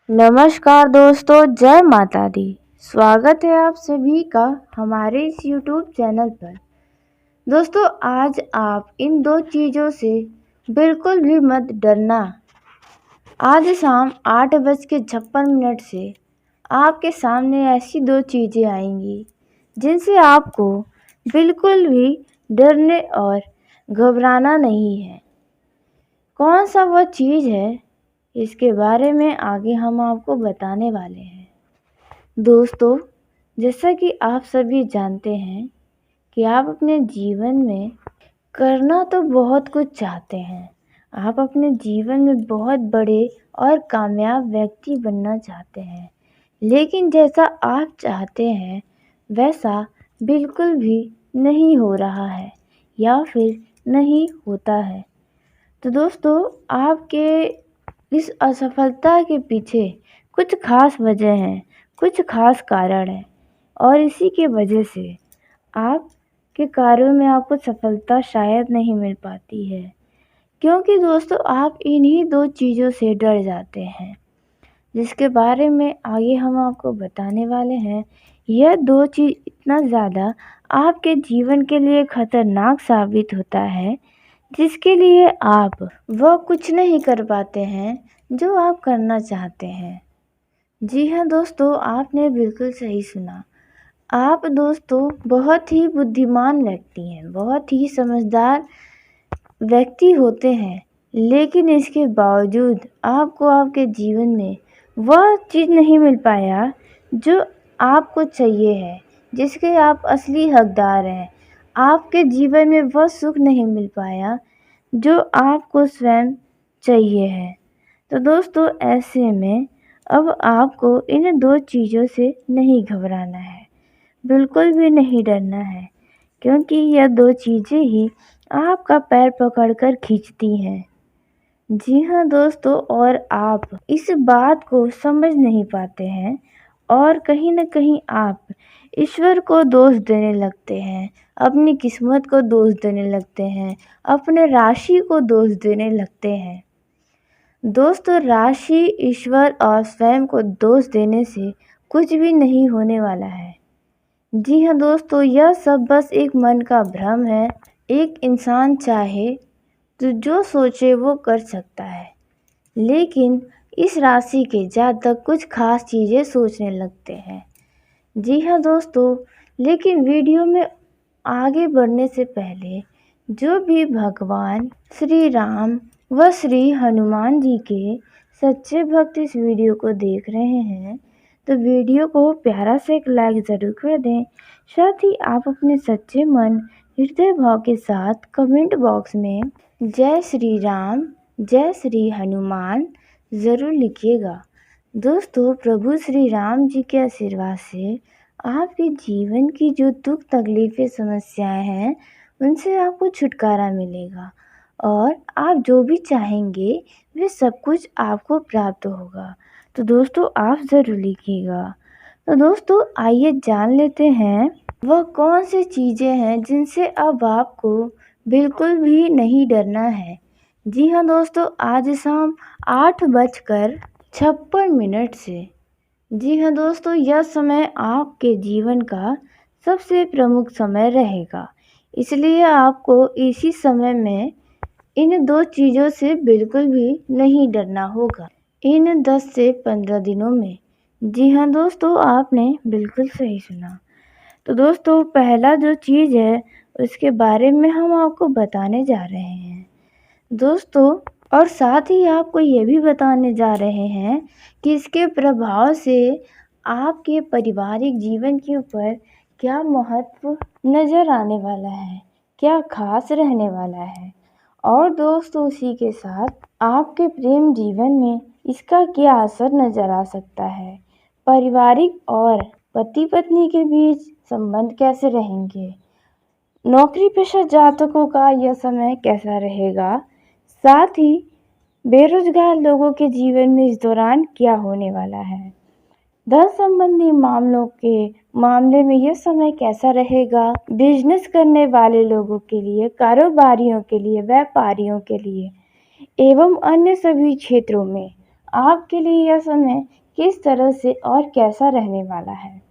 नमस्कार दोस्तों, जय माता दी। स्वागत है आप सभी का हमारे इस YouTube चैनल पर। दोस्तों, आज आप इन दो चीज़ों से बिल्कुल भी मत डरना। आज शाम 8:56 से आपके सामने ऐसी दो चीज़ें आएंगी जिनसे आपको बिल्कुल भी डरने और घबराना नहीं है। कौन सा वो चीज़ है, इसके बारे में आगे हम आपको बताने वाले हैं। दोस्तों, जैसा कि आप सभी जानते हैं कि आप अपने जीवन में करना तो बहुत कुछ चाहते हैं। आप अपने जीवन में बहुत बड़े और कामयाब व्यक्ति बनना चाहते हैं, लेकिन जैसा आप चाहते हैं वैसा बिल्कुल भी नहीं हो रहा है या फिर नहीं होता है। तो दोस्तों, आपके इस असफलता के पीछे कुछ खास वजह हैं, कुछ खास कारण हैं और इसी की वजह से आपके कार्यों में आपको सफलता शायद नहीं मिल पाती है, क्योंकि दोस्तों आप इन्हीं दो चीज़ों से डर जाते हैं, जिसके बारे में आगे हम आपको बताने वाले हैं। यह दो चीज़ इतना ज़्यादा आपके जीवन के लिए खतरनाक साबित होता है, जिसके लिए आप वह कुछ नहीं कर पाते हैं जो आप करना चाहते हैं। जी हाँ दोस्तों, आपने बिल्कुल सही सुना। आप दोस्तों बहुत ही बुद्धिमान व्यक्ति हैं, बहुत ही समझदार व्यक्ति होते हैं, लेकिन इसके बावजूद आपको आपके जीवन में वह चीज़ नहीं मिल पाया जो आपको चाहिए है, जिसके आप असली हकदार हैं। आपके जीवन में वह सुख नहीं मिल पाया जो आपको स्वयं चाहिए है। तो दोस्तों, ऐसे में अब आपको इन दो चीज़ों से नहीं घबराना है, बिल्कुल भी नहीं डरना है, क्योंकि यह दो चीज़ें ही आपका पैर पकड़कर खींचती हैं। जी हाँ दोस्तों, और आप इस बात को समझ नहीं पाते हैं और कहीं न कहीं आप ईश्वर को दोष देने लगते हैं, अपनी किस्मत को दोष देने लगते हैं, अपने राशि को दोष देने लगते हैं। दोस्तों, राशि, ईश्वर और स्वयं को दोष देने से कुछ भी नहीं होने वाला है। जी हाँ दोस्तों, यह सब बस एक मन का भ्रम है। एक इंसान चाहे तो जो सोचे वो कर सकता है, लेकिन इस राशि के जातक कुछ खास चीज़ें सोचने लगते हैं। जी हाँ दोस्तों, लेकिन वीडियो में आगे बढ़ने से पहले जो भी भगवान श्री राम व श्री हनुमान जी के सच्चे भक्त इस वीडियो को देख रहे हैं, तो वीडियो को प्यारा से एक लाइक ज़रूर कर दें। साथ ही आप अपने सच्चे मन हृदय भाव के साथ कमेंट बॉक्स में जय श्री राम, जय श्री हनुमान ज़रूर लिखिएगा। दोस्तों, प्रभु श्री राम जी के आशीर्वाद से आपके जीवन की जो दुख तकलीफ़ें समस्याएं हैं उनसे आपको छुटकारा मिलेगा और आप जो भी चाहेंगे वे सब कुछ आपको प्राप्त होगा। तो दोस्तों, आप ज़रूर लिखिएगा। तो दोस्तों, आइए जान लेते हैं वह कौन सी चीज़ें हैं जिनसे अब आपको बिल्कुल भी नहीं डरना है। जी हाँ दोस्तों, आज शाम 8:56 से। जी हाँ दोस्तों, यह समय आपके जीवन का सबसे प्रमुख समय रहेगा, इसलिए आपको इसी समय में इन दो चीज़ों से बिल्कुल भी नहीं डरना होगा, इन 10 से 15 दिनों में। जी हाँ दोस्तों, आपने बिल्कुल सही सुना। तो दोस्तों, पहला जो चीज़ है उसके बारे में हम आपको बताने जा रहे हैं दोस्तों, और साथ ही आपको ये भी बताने जा रहे हैं कि इसके प्रभाव से आपके पारिवारिक जीवन के ऊपर क्या महत्व नज़र आने वाला है, क्या खास रहने वाला है, और दोस्तों उसी के साथ आपके प्रेम जीवन में इसका क्या असर नज़र आ सकता है। पारिवारिक और पति पत्नी के बीच संबंध कैसे रहेंगे, नौकरी पेशा जातकों का यह समय कैसा रहेगा, साथ ही बेरोजगार लोगों के जीवन में इस दौरान क्या होने वाला है, धन संबंधी मामलों के मामले में यह समय कैसा रहेगा, बिजनेस करने वाले लोगों के लिए, कारोबारियों के लिए, व्यापारियों के लिए एवं अन्य सभी क्षेत्रों में आपके लिए यह समय किस तरह से और कैसा रहने वाला है।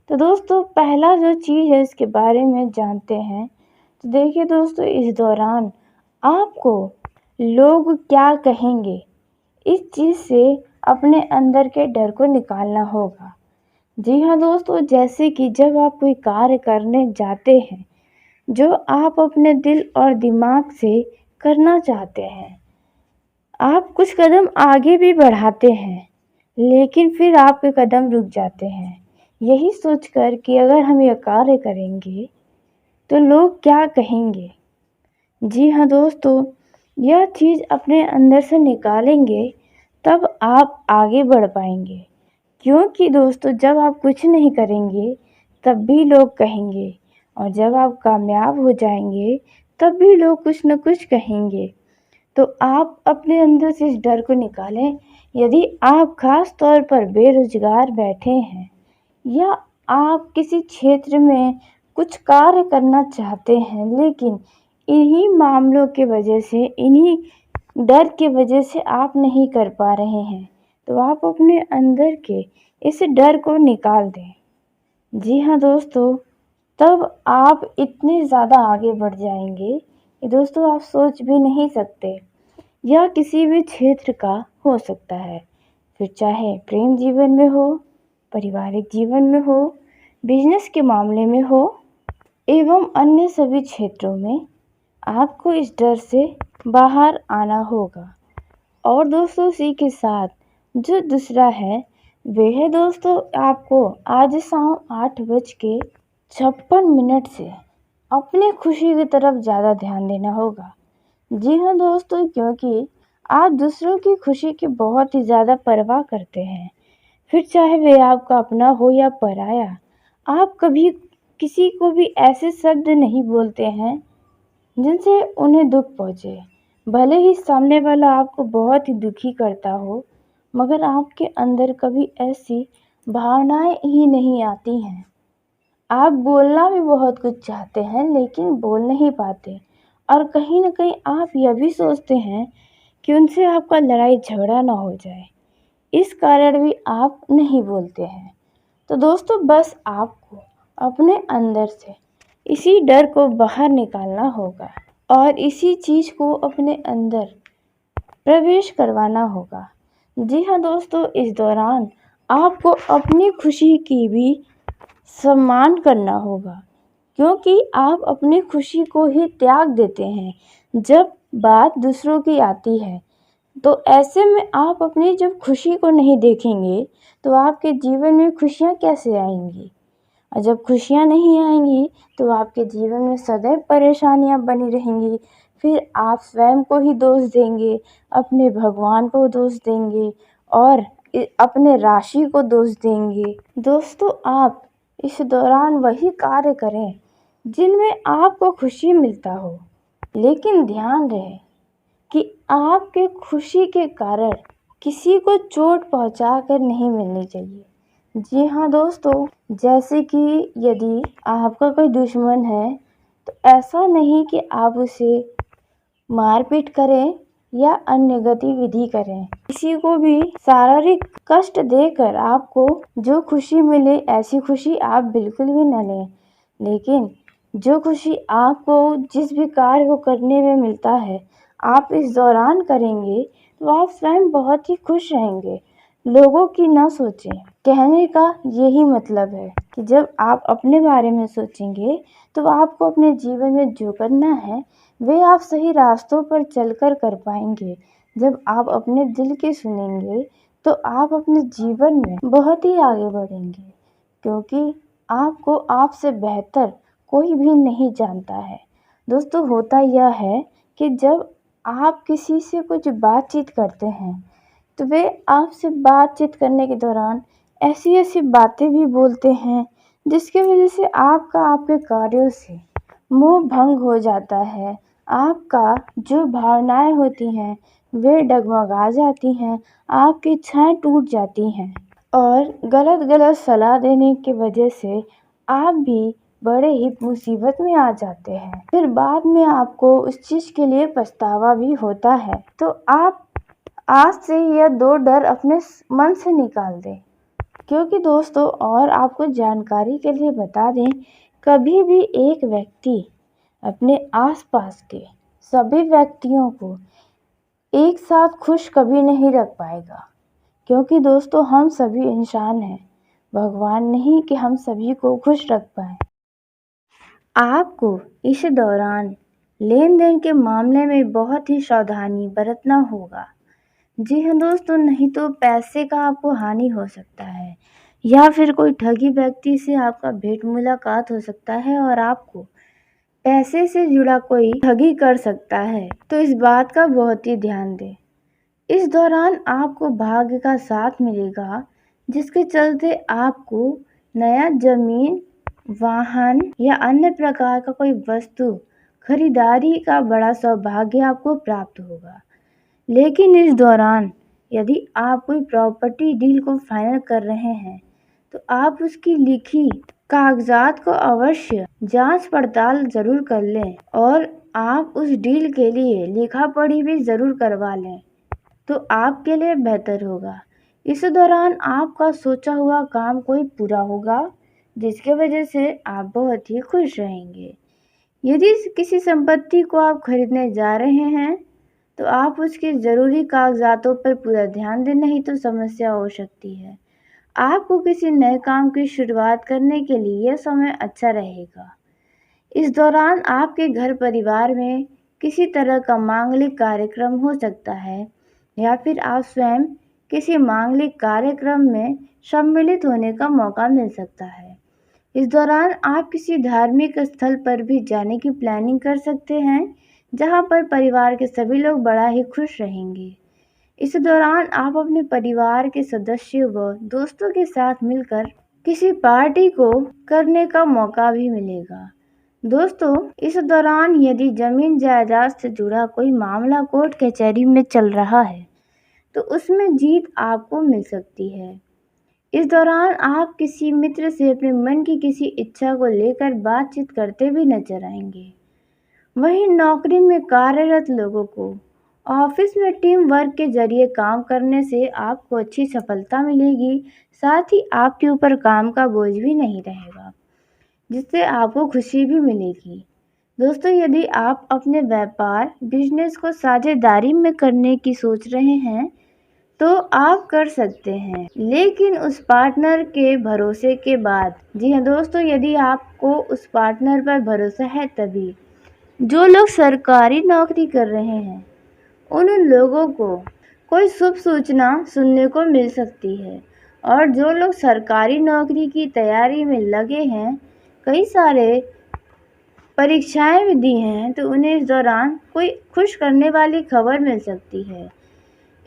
तो दोस्तों पहला जो चीज़ है इसके बारे में जानते हैं। तो देखिए दोस्तों, इस दौरान आपको लोग क्या कहेंगे, इस चीज़ से अपने अंदर के डर को निकालना होगा। जी हाँ दोस्तों, जैसे कि जब आप कोई कार्य करने जाते हैं जो आप अपने दिल और दिमाग से करना चाहते हैं, आप कुछ कदम आगे भी बढ़ाते हैं, लेकिन फिर आपके कदम रुक जाते हैं, यही सोचकर कि अगर हम यह कार्य करेंगे तो लोग क्या कहेंगे। जी हाँ दोस्तों, यह चीज़ अपने अंदर से निकालेंगे तब आप आगे बढ़ पाएंगे। क्योंकि दोस्तों जब आप कुछ नहीं करेंगे तब भी लोग कहेंगे, और जब आप कामयाब हो जाएंगे तब भी लोग कुछ न कुछ कहेंगे। तो आप अपने अंदर से इस डर को निकालें। यदि आप खास तौर पर बेरोजगार बैठे हैं या आप किसी क्षेत्र में कुछ कार्य करना चाहते हैं, लेकिन इन्हीं मामलों की वजह से, इन्हीं डर की वजह से आप नहीं कर पा रहे हैं, तो आप अपने अंदर के इस डर को निकाल दें। जी हाँ दोस्तों, तब आप इतने ज़्यादा आगे बढ़ जाएंगे कि दोस्तों आप सोच भी नहीं सकते। यह किसी भी क्षेत्र का हो सकता है, फिर चाहे प्रेम जीवन में हो, पारिवारिक जीवन में हो, बिजनेस के मामले में हो एवं अन्य सभी क्षेत्रों में आपको इस डर से बाहर आना होगा। और दोस्तों इसी के साथ जो दूसरा है वह है दोस्तों, आपको आज शाम 8:56 से अपने खुशी की तरफ ज़्यादा ध्यान देना होगा। जी हाँ दोस्तों, क्योंकि आप दूसरों की खुशी की बहुत ही ज़्यादा परवाह करते हैं, फिर चाहे वे आपका अपना हो या पराया। आप कभी किसी को भी ऐसे शब्द नहीं बोलते हैं जिनसे उन्हें दुख पहुँचे। भले ही सामने वाला आपको बहुत ही दुखी करता हो, मगर आपके अंदर कभी ऐसी भावनाएं ही नहीं आती हैं। आप बोलना भी बहुत कुछ चाहते हैं लेकिन बोल नहीं पाते, और कहीं न कहीं आप यह भी सोचते हैं कि उनसे आपका लड़ाई झगड़ा ना हो जाए, इस कारण भी आप नहीं बोलते हैं। तो दोस्तों बस आपको अपने अंदर से इसी डर को बाहर निकालना होगा और इसी चीज़ को अपने अंदर प्रवेश करवाना होगा। जी हाँ दोस्तों, इस दौरान आपको अपनी खुशी की भी सम्मान करना होगा, क्योंकि आप अपनी खुशी को ही त्याग देते हैं जब बात दूसरों की आती है। तो ऐसे में आप अपनी जब खुशी को नहीं देखेंगे तो आपके जीवन में खुशियाँ कैसे आएंगी, और जब खुशियाँ नहीं आएंगी तो आपके जीवन में सदैव परेशानियाँ बनी रहेंगी। फिर आप स्वयं को ही दोष देंगे, अपने भगवान को दोष देंगे और अपने राशि को दोष देंगे। दोस्तों आप इस दौरान वही कार्य करें जिनमें आपको खुशी मिलता हो, लेकिन ध्यान रहे कि आपके खुशी के कारण किसी को चोट पहुंचाकर नहीं मिलनी चाहिए। जी हाँ दोस्तों, जैसे कि यदि आपका कोई दुश्मन है तो ऐसा नहीं कि आप उसे मारपीट करें या अन्य गतिविधि करें। किसी को भी शारीरिक कष्ट देकर आपको जो खुशी मिले ऐसी खुशी आप बिल्कुल भी न लें, लेकिन जो खुशी आपको जिस भी कार्य को करने में मिलता है आप इस दौरान करेंगे तो आप स्वयं बहुत ही खुश रहेंगे। लोगों की ना सोचें, कहने का यही मतलब है कि जब आप अपने बारे में सोचेंगे तो आपको अपने जीवन में जो करना है वे आप सही रास्तों पर चलकर कर पाएंगे। जब आप अपने दिल की सुनेंगे तो आप अपने जीवन में बहुत ही आगे बढ़ेंगे, क्योंकि आपको आपसे बेहतर कोई भी नहीं जानता है। दोस्तों होता यह है कि जब आप किसी से कुछ बातचीत करते हैं तो वे आपसे बातचीत करने के दौरान ऐसी ऐसी बातें भी बोलते हैं जिसकी वजह से आपका आपके कार्यों से मोह भंग हो जाता है। आपका जो भावनाएं होती हैं वे डगमगा जाती हैं, आपकी इच्छाएं टूट जाती हैं, और गलत गलत सलाह देने की वजह से आप भी बड़े ही मुसीबत में आ जाते हैं। फिर बाद में आपको उस चीज़ के लिए पछतावा भी होता है। तो आप आज से यह 2 डर अपने मन से निकाल दें। क्योंकि दोस्तों और आपको जानकारी के लिए बता दें, कभी भी एक व्यक्ति अपने आसपास के सभी व्यक्तियों को एक साथ खुश कभी नहीं रख पाएगा। क्योंकि दोस्तों हम सभी इंसान हैं, भगवान नहीं कि हम सभी को खुश रख पाए। आपको इस दौरान लेन देन के मामले में बहुत ही सावधानी बरतना होगा। जी हाँ दोस्तों, नहीं तो पैसे का आपको हानि हो सकता है या फिर कोई ठगी व्यक्ति से आपका भेंट मुलाकात हो सकता है और आपको पैसे से जुड़ा कोई ठगी कर सकता है। तो इस बात का बहुत ही ध्यान दें। इस दौरान आपको भाग्य का साथ मिलेगा, जिसके चलते आपको नया जमीन, वाहन या अन्य प्रकार का कोई वस्तु खरीदारी का बड़ा सौभाग्य आपको प्राप्त होगा। लेकिन इस दौरान यदि आप कोई प्रॉपर्टी डील को फाइनल कर रहे हैं तो आप उसकी लिखी कागजात को अवश्य जांच पड़ताल ज़रूर कर लें और आप उस डील के लिए लिखा पढ़ी भी ज़रूर करवा लें, तो आपके लिए बेहतर होगा। इस दौरान आपका सोचा हुआ काम कोई पूरा होगा, जिसके वजह से आप बहुत ही खुश रहेंगे। यदि किसी संपत्ति को आप खरीदने जा रहे हैं तो आप उसके ज़रूरी कागजातों पर पूरा ध्यान दें, नहीं तो समस्या हो सकती है। आपको किसी नए काम की शुरुआत करने के लिए यह समय अच्छा रहेगा। इस दौरान आपके घर परिवार में किसी तरह का मांगलिक कार्यक्रम हो सकता है या फिर आप स्वयं किसी मांगलिक कार्यक्रम में सम्मिलित होने का मौका मिल सकता है। इस दौरान आप किसी धार्मिक स्थल पर भी जाने की प्लानिंग कर सकते हैं, जहां पर परिवार के सभी लोग बड़ा ही खुश रहेंगे। इस दौरान आप अपने परिवार के सदस्यों व दोस्तों के साथ मिलकर किसी पार्टी को करने का मौका भी मिलेगा। दोस्तों, इस दौरान यदि जमीन जायदाद से जुड़ा कोई मामला कोर्ट कचहरी में चल रहा है तो उसमें जीत आपको मिल सकती है। इस दौरान आप किसी मित्र से अपने मन की किसी इच्छा को लेकर बातचीत करते भी नजर आएंगे। वहीं नौकरी में कार्यरत लोगों को ऑफिस में टीम वर्क के जरिए काम करने से आपको अच्छी सफलता मिलेगी। साथ ही आपके ऊपर काम का बोझ भी नहीं रहेगा, जिससे आपको खुशी भी मिलेगी। दोस्तों, यदि आप अपने व्यापार बिजनेस को साझेदारी में करने की सोच रहे हैं तो आप कर सकते हैं, लेकिन उस पार्टनर के भरोसे के बाद। जी हाँ दोस्तों, यदि आपको उस पार्टनर पर भरोसा है तभी। जो लोग सरकारी नौकरी कर रहे हैं उन लोगों को कोई शुभ सूचना सुनने को मिल सकती है, और जो लोग सरकारी नौकरी की तैयारी में लगे हैं, कई सारे परीक्षाएं भी दी हैं, तो उन्हें इस दौरान कोई खुश करने वाली खबर मिल सकती है।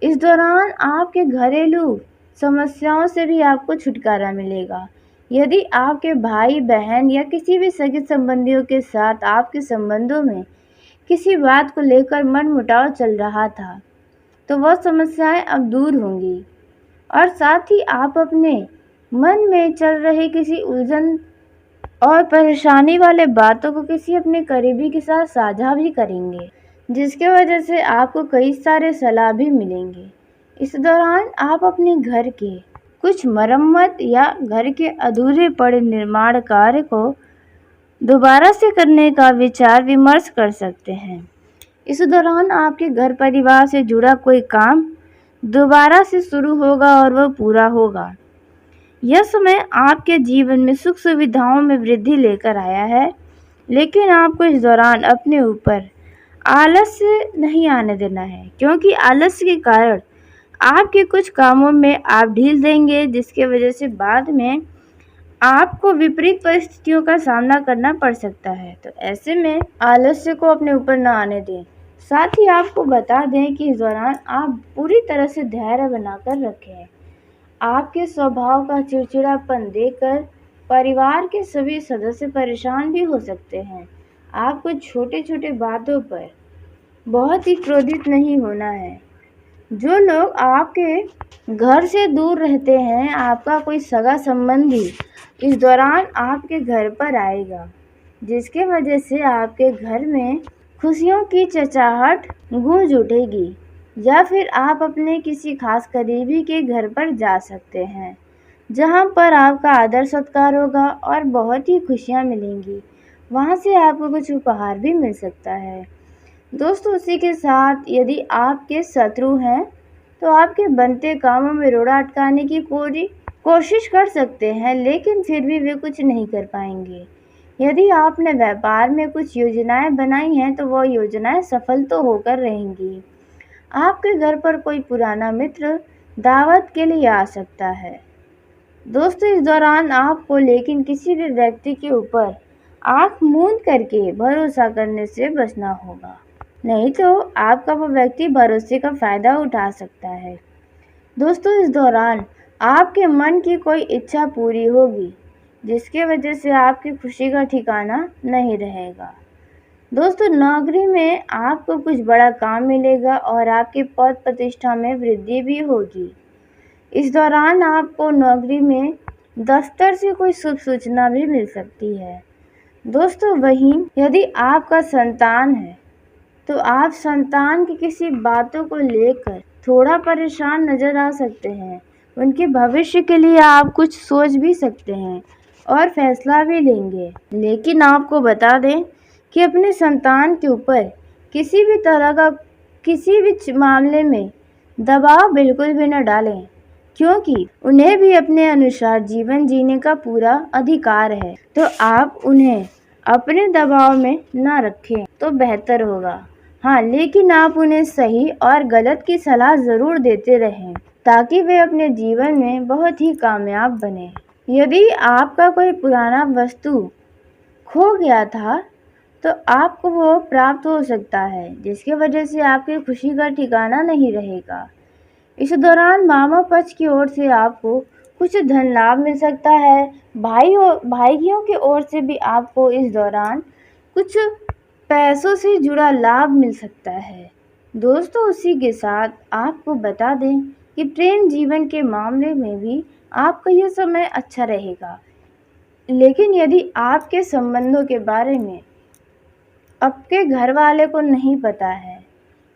इस दौरान आपके घरेलू समस्याओं से भी आपको छुटकारा मिलेगा। यदि आपके भाई बहन या किसी भी सगे संबंधियों के साथ आपके संबंधों में किसी बात को लेकर मनमुटाव चल रहा था तो वह समस्याएं अब दूर होंगी, और साथ ही आप अपने मन में चल रहे किसी उलझन और परेशानी वाले बातों को किसी अपने करीबी के साथ साझा भी करेंगे, जिसके वजह से आपको कई सारे सलाह भी मिलेंगे। इस दौरान आप अपने घर के कुछ मरम्मत या घर के अधूरे पड़े निर्माण कार्य को दोबारा से करने का विचार विमर्श कर सकते हैं। इस दौरान आपके घर परिवार से जुड़ा कोई काम दोबारा से शुरू होगा और वह पूरा होगा। यह समय आपके जीवन में सुख सुविधाओं में वृद्धि लेकर आया है, लेकिन आपको इस दौरान अपने ऊपर आलस्य नहीं आने देना है, क्योंकि आलस्य के कारण आपके कुछ कामों में आप ढील देंगे, जिसके वजह से बाद में आपको विपरीत परिस्थितियों का सामना करना पड़ सकता है। तो ऐसे में आलस्य को अपने ऊपर न आने दें। साथ ही आपको बता दें कि इस दौरान आप पूरी तरह से धैर्य बनाकर रखें। आपके स्वभाव का चिड़चिड़ापन देखकर परिवार के सभी सदस्य परेशान भी हो सकते हैं। आपको छोटे छोटे बातों पर बहुत ही क्रोधित नहीं होना है। जो लोग आपके घर से दूर रहते हैं, आपका कोई सगा संबंधी इस दौरान आपके घर पर आएगा, जिसके वजह से आपके घर में खुशियों की चहचहाट गूंज उठेगी। या फिर आप अपने किसी खास करीबी के घर पर जा सकते हैं, जहां पर आपका आदर सत्कार होगा और बहुत ही खुशियां मिलेंगी। वहां से आपको कुछ उपहार भी मिल सकता है। दोस्तों, उसी के साथ यदि आपके शत्रु हैं तो आपके बनते कामों में रोड़ा अटकाने की पूरी कोशिश कर सकते हैं, लेकिन फिर भी वे कुछ नहीं कर पाएंगे। यदि आपने व्यापार में कुछ योजनाएं बनाई हैं तो वो योजनाएं सफल तो होकर रहेंगी। आपके घर पर कोई पुराना मित्र दावत के लिए आ सकता है। दोस्तों, इस दौरान आपको लेकिन किसी भी व्यक्ति के ऊपर आंख मूंद करके भरोसा करने से बचना होगा, नहीं तो आपका वो व्यक्ति भरोसे का फायदा उठा सकता है। दोस्तों, इस दौरान आपके मन की कोई इच्छा पूरी होगी, जिसकी वजह से आपकी खुशी का ठिकाना नहीं रहेगा। दोस्तों, नौकरी में आपको कुछ बड़ा काम मिलेगा और आपकी पद प्रतिष्ठा में वृद्धि भी होगी। इस दौरान आपको नौकरी में दफ्तर से कोई शुभ सूचना भी मिल सकती है। दोस्तों, वहीं यदि आपका संतान है तो आप संतान की किसी बातों को लेकर थोड़ा परेशान नजर आ सकते हैं। उनके भविष्य के लिए आप कुछ सोच भी सकते हैं और फैसला भी लेंगे, लेकिन आपको बता दें कि अपने संतान के ऊपर किसी भी तरह का किसी भी मामले में दबाव बिल्कुल भी न डालें, क्योंकि उन्हें भी अपने अनुसार जीवन जीने का पूरा अधिकार है। तो आप उन्हें अपने दबाव में न रखें तो बेहतर होगा। हाँ, लेकिन आप उन्हें सही और गलत की सलाह ज़रूर देते रहें, ताकि वे अपने जीवन में बहुत ही कामयाब बने। यदि आपका कोई पुराना वस्तु खो गया था तो आपको वो प्राप्त हो सकता है, जिसकी वजह से आपकी खुशी का ठिकाना नहीं रहेगा। इस दौरान मामा पक्ष की ओर से आपको कुछ धन लाभ मिल सकता है। भाइयों की ओर से भी आपको इस दौरान कुछ पैसों से जुड़ा लाभ मिल सकता है। दोस्तों, उसी के साथ आपको बता दें कि प्रेम जीवन के मामले में भी आपका यह समय अच्छा रहेगा, लेकिन यदि आपके संबंधों के बारे में आपके घर वाले को नहीं पता है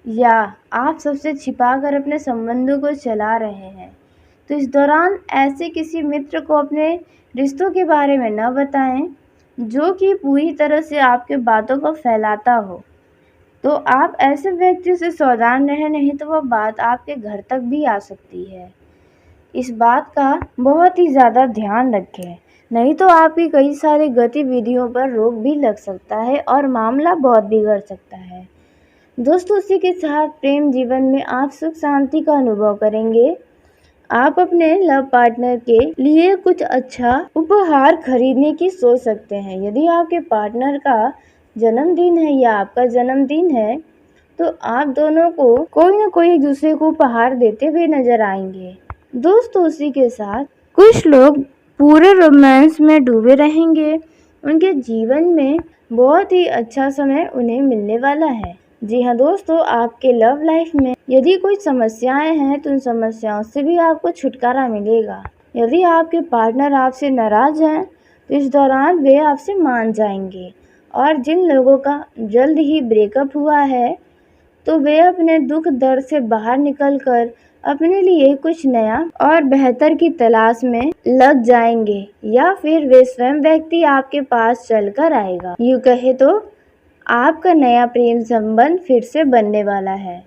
या आप सबसे छिपाकर अपने संबंधों को चला रहे हैं, तो इस दौरान ऐसे किसी मित्र को अपने रिश्तों के बारे में न बताएं जो कि पूरी तरह से आपके बातों को फैलाता हो। तो आप ऐसे व्यक्ति से सावधान रहें, नहीं तो वह बात आपके घर तक भी आ सकती है। इस बात का बहुत ही ज़्यादा ध्यान रखें, नहीं तो आपकी कई सारी गतिविधियों पर रोक भी लग सकता है और मामला बहुत बिगड़ सकता है। दोस्तों, उसी के साथ प्रेम जीवन में आप सुख शांति का अनुभव करेंगे। आप अपने लव पार्टनर के लिए कुछ अच्छा उपहार खरीदने की सोच सकते हैं। यदि आपके पार्टनर का जन्मदिन है या आपका जन्मदिन है तो आप दोनों को कोई ना कोई एक दूसरे को उपहार देते हुए नजर आएंगे। दोस्तों, उसी के साथ कुछ लोग पूरे रोमांस में डूबे रहेंगे। उनके जीवन में बहुत ही अच्छा समय उन्हें मिलने वाला है। जी हाँ दोस्तों, आपके लव लाइफ में यदि कोई समस्याएं हैं तो उन समस्याओं से भी आपको छुटकारा मिलेगा। यदि आपके पार्टनर आपसे नाराज हैं तो इस दौरान वे आपसे मान जाएंगे, और जिन लोगों का जल्द ही ब्रेकअप हुआ है तो वे अपने दुख दर्द से बाहर निकलकर अपने लिए कुछ नया और बेहतर की तलाश में लग जाएंगे, या फिर वे स्वयं व्यक्ति आपके पास चलकर आएगा। यूँ कहे तो आपका नया प्रेम संबंध फिर से बनने वाला है।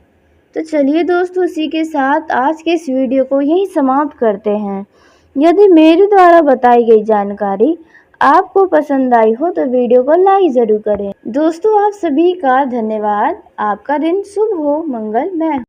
तो चलिए दोस्तों, इसी के साथ आज के इस वीडियो को यहीं समाप्त करते हैं। यदि मेरे द्वारा बताई गई जानकारी आपको पसंद आई हो तो वीडियो को लाइक ज़रूर करें। दोस्तों, आप सभी का धन्यवाद। आपका दिन शुभ हो, मंगलमय हो।